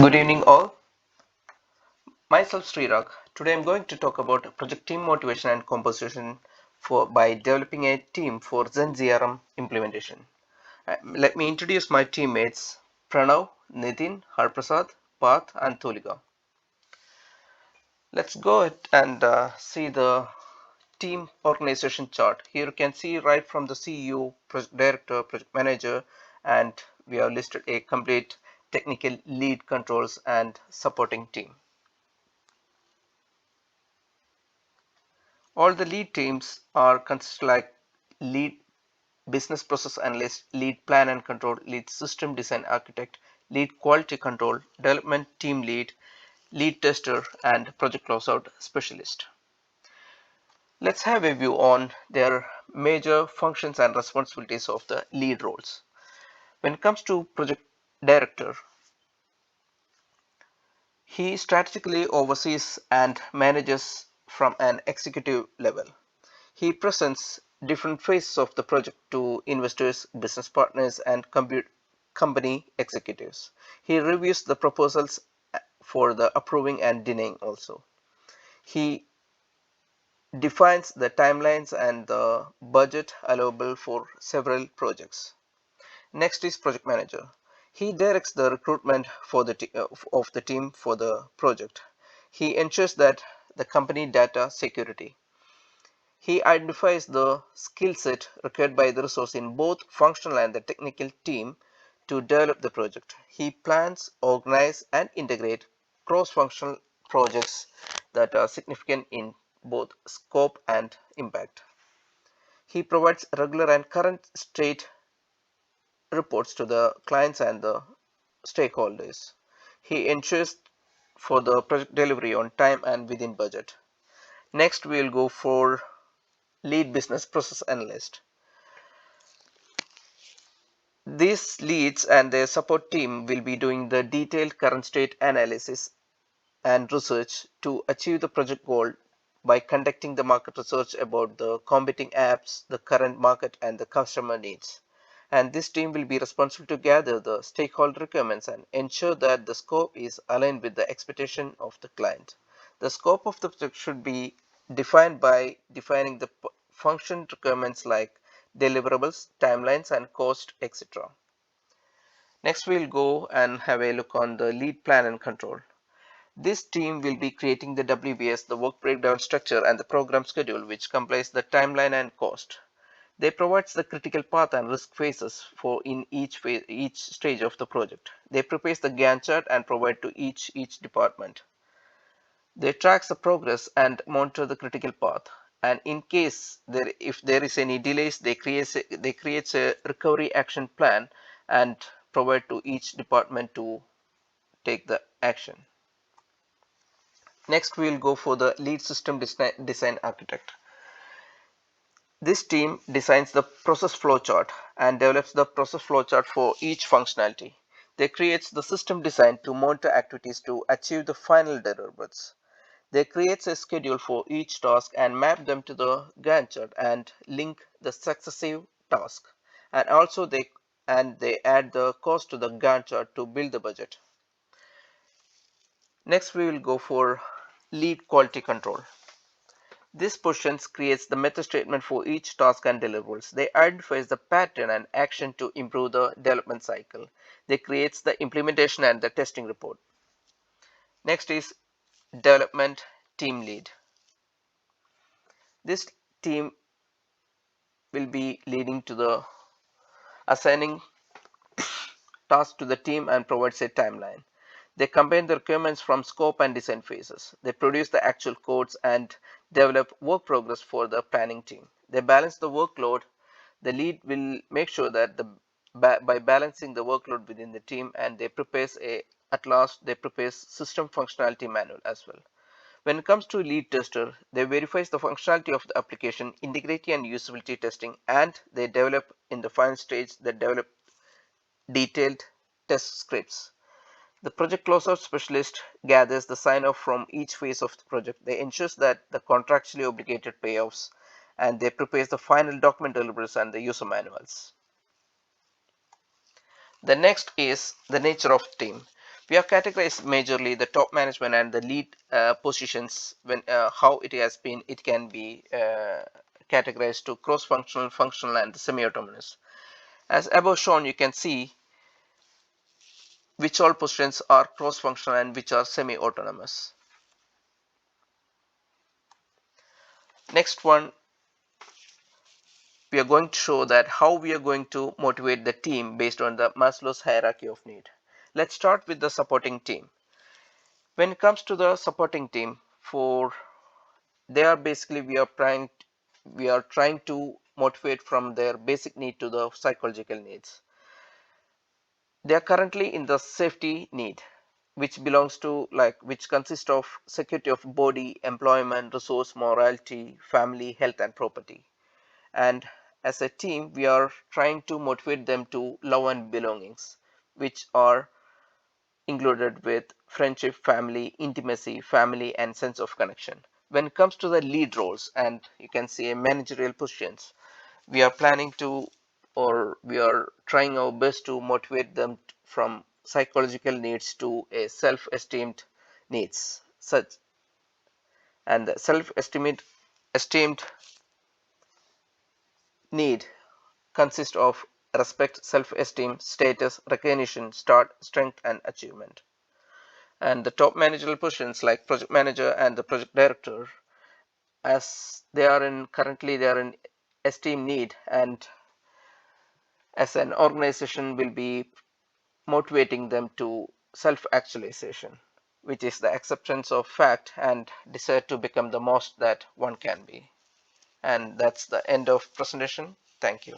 Good evening all. Myself Srirag. Today I'm going to talk about project team motivation and composition by developing a team for ZEN CRM implementation. Let me introduce my teammates Pranav, Nitin, Harprasad, Path and Tulika. Let's go ahead and see the team organization chart. Here you can see right from the CEO, project director, project manager, and we have listed a complete technical lead controls and supporting team. All the lead teams are considered like lead business process analyst, lead plan and control, lead system design architect, lead quality control, development team lead, lead tester, and project closeout specialist. Let's have a view on their major functions and responsibilities of the lead roles. When it comes to project director, he strategically oversees and manages from an executive level. He presents different phases of the project to investors, business partners, and company executives. He reviews the proposals for the approving and denying also. He defines the timelines and the budget allowable for several projects. Next is project manager. He directs the recruitment for of the team for the project. He ensures that the company data security. He identifies the skill set required by the resource in both functional and the technical team to develop the project. He plans, organize, and integrate cross-functional projects that are significant in both scope and impact. He provides regular and current state reports to the clients and the stakeholders. He ensures for the project delivery on time and within budget. Next, we will go for lead business process analyst. These leads and their support team will be doing the detailed current state analysis and research to achieve the project goal by conducting the market research about the competing apps, the current market, and the customer needs. And this team will be responsible to gather the stakeholder requirements and ensure that the scope is aligned with the expectation of the client. The scope of the project should be defined by defining the function requirements like deliverables, timelines, and cost, etc. Next, we'll go and have a look on the lead plan and control. This team will be creating the WBS, the work breakdown structure, and the program schedule, which complies the timeline and cost. They provide the critical path and risk phases for in each stage of the project. They prepare the Gantt chart and provide to each department. They track the progress and monitor the critical path. And in case if there is any delays, they create a recovery action plan and provide to each department to take the action. Next, we will go for the lead system design architect. This team designs the process flowchart and develops the process flowchart for each functionality. They create the system design to monitor activities to achieve the final deliverables. They create a schedule for each task and map them to the Gantt chart and link the successive task. And also they add the cost to the Gantt chart to build the budget. Next, we will go for lead quality control. This portion creates the method statement for each task and deliverables. They identify the pattern and action to improve the development cycle. They create the implementation and the testing report. Next is development team lead. This team will be leading to the assigning tasks to the team and provides a timeline. They combine the requirements from scope and design phases. They produce the actual codes and develop work progress for the planning team. They balance the workload. The lead will make sure that by balancing the workload within the team, and at last they prepare system functionality manual as well. When it comes to lead tester, they verifies the functionality of the application, integrity and usability testing, and they develop in the final stage, they develop detailed test scripts. The project closeout specialist gathers the sign-off from each phase of the project. They ensure that the contractually obligated payoffs, and they prepare the final document deliverables and the user manuals. The next is the nature of team. We have categorized majorly the top management and the lead positions. When how it can be categorized to cross-functional, functional, and semi-autonomous. As above shown, you can see which all positions are cross-functional and which are semi-autonomous. Next one, we are going to show that how we are going to motivate the team based on the Maslow's hierarchy of need. Let's start with the supporting team. When it comes to the supporting team, for they are basically we are trying to motivate from their basic need to the psychological needs. They are currently in the safety need, which belongs to which consists of security of body, employment, resource, morality, family, health, and property. And as a team, we are trying to motivate them to love and belongings, which are included with friendship, family, intimacy, family, and sense of connection. When it comes to the lead roles, and you can see managerial positions, we are planning to, or we are trying our best to motivate them from psychological needs to a self-esteemed needs. Such and the esteemed need consist of respect, self-esteem, status, recognition, start, strength, and achievement. And the top managerial positions like project manager and the project director, as they are in esteem need, and as an organization will be motivating them to self-actualization, which is the acceptance of fact and desire to become the most that one can be. And that's the end of presentation. Thank you.